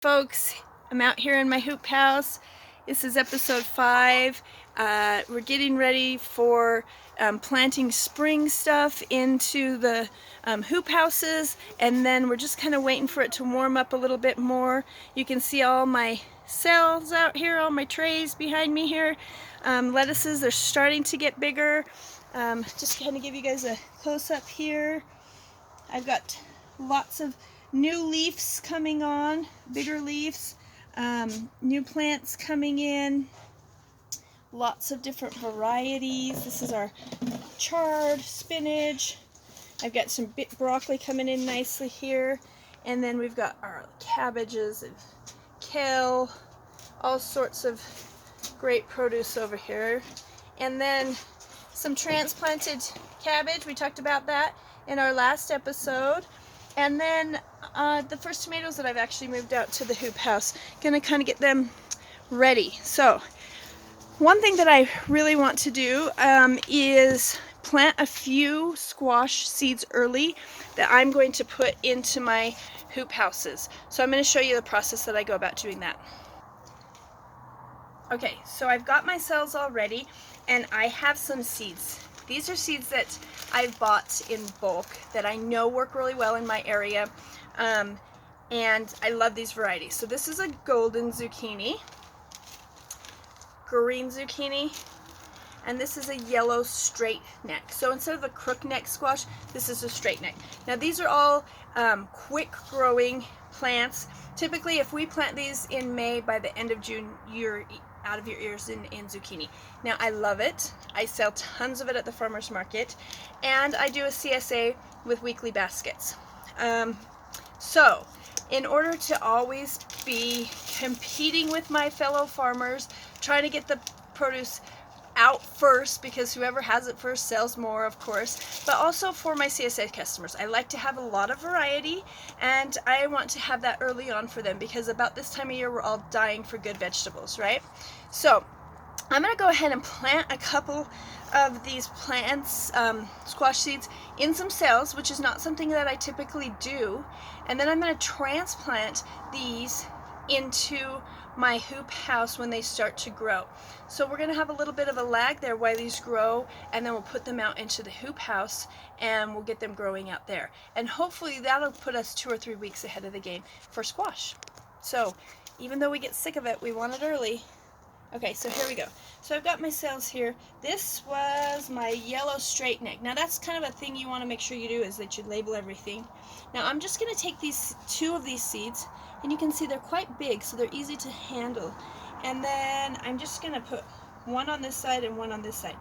Folks, I'm out here in my hoop house. This is episode 5. We're getting ready for planting spring stuff into the hoop houses, and then we're just kind of waiting for it to warm up a little bit more. You can see all my cells out here, all my trays behind me here. Lettuces, they're starting to get bigger. Just kind of give you guys a close-up here. I've got lots of new leaves coming on, bigger leaves, new plants coming in, lots of different varieties. This is our chard spinach. I've got some broccoli coming in nicely here, and then we've got our cabbages and kale, all sorts of great produce over here. And then some transplanted cabbage, we talked about that in our last episode. And then the first tomatoes that I've actually moved out to the hoop house. Gonna kind of get them ready. So one thing that I really want to do is plant a few squash seeds early that I'm going to put into my hoop houses. So I'm going to show you the process that I go about doing that. Okay, so I've got my cells all ready, and I have some seeds. These are seeds that I've bought in bulk that I know work really well in my area, and I love these varieties. So this is a golden zucchini, green zucchini, and this is a yellow straight neck. So instead of a crook neck squash, this is a straight neck. Now these are all quick growing plants. Typically if we plant these in May, by the end of June, you're out of your ears in zucchini. Now I love it. I sell tons of it at the farmer's market, and I do a CSA with weekly baskets. So in order to always be competing with my fellow farmers, trying to get the produce out first, because whoever has it first sells more, of course, but also for my CSA customers, I like to have a lot of variety, and I want to have that early on for them, because about this time of year we're all dying for good vegetables, right? So I'm going to go ahead and plant a couple of these plants, squash seeds, in some cells, which is not something that I typically do, and then I'm going to transplant these into my hoop house when they start to grow. So we're going to have a little bit of a lag there while these grow, and then we'll put them out into the hoop house and we'll get them growing out there. And hopefully that'll put us 2 or 3 weeks ahead of the game for squash. So even though we get sick of it, we want it early. Okay, so here we go. So I've got my cells here. This was my yellow straight neck. Now that's kind of a thing you want to make sure you do, is that you label everything. Now I'm just going to take these 2 of these seeds, and you can see they're quite big, so they're easy to handle. And then I'm just going to put one on this side and one on this side.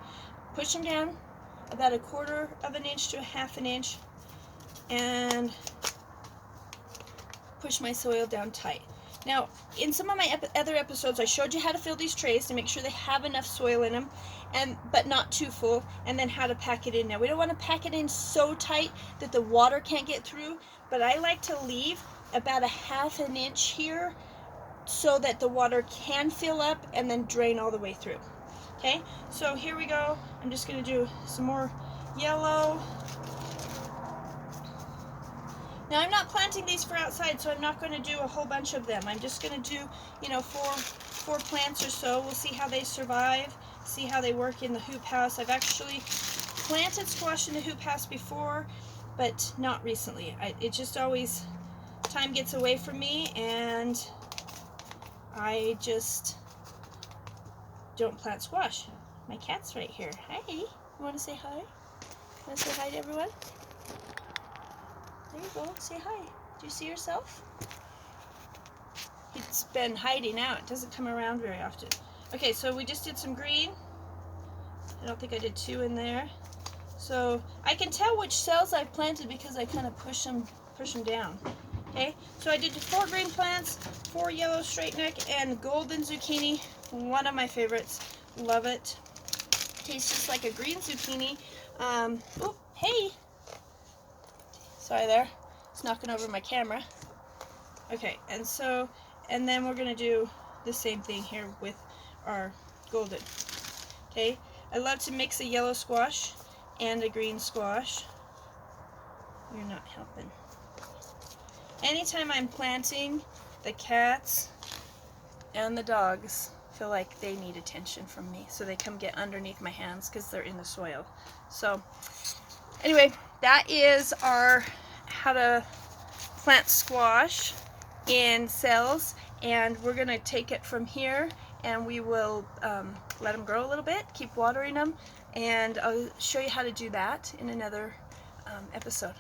Push them down about 1/4 of an inch to 1/2 an inch, and push my soil down tight. Now, in some of my other episodes, I showed you how to fill these trays to make sure they have enough soil in them, but not too full, and then how to pack it in. Now, we don't want to pack it in so tight that the water can't get through, but I like to leave about 1/2 an inch here so that the water can fill up and then drain all the way through. Okay, so here we go. I'm just going to do some more yellow. Now I'm not planting these for outside, so I'm not going to do a whole bunch of them. I'm just going to do, four plants or so. We'll see how they survive, see how they work in the hoop house. I've actually planted squash in the hoop house before, but not recently. It just always, time gets away from me, and I just don't plant squash. My cat's right here. Hi. You want to say hi? Want to say hi to everyone? There you go. Say hi. Do you see yourself? It's been hiding out. It doesn't come around very often. Okay, so we just did some green. I don't think I did 2 in there. So I can tell which cells I've planted because I kind of push them down. Okay, so I did 4 green plants, 4 yellow straight neck, and golden zucchini. One of my favorites. Love it. Tastes just like a green zucchini. Oh, hey! Sorry there, it's knocking over my camera. Okay, and then we're going to do the same thing here with our golden. Okay, I love to mix a yellow squash and a green squash. You're not helping. Anytime I'm planting the cats and the dogs feel like they need attention from me, so they come get underneath my hands because they're in the soil. So anyway, that is our how to plant squash in cells, and we're going to take it from here, and we will let them grow a little bit, keep watering them, and I'll show you how to do that in another episode.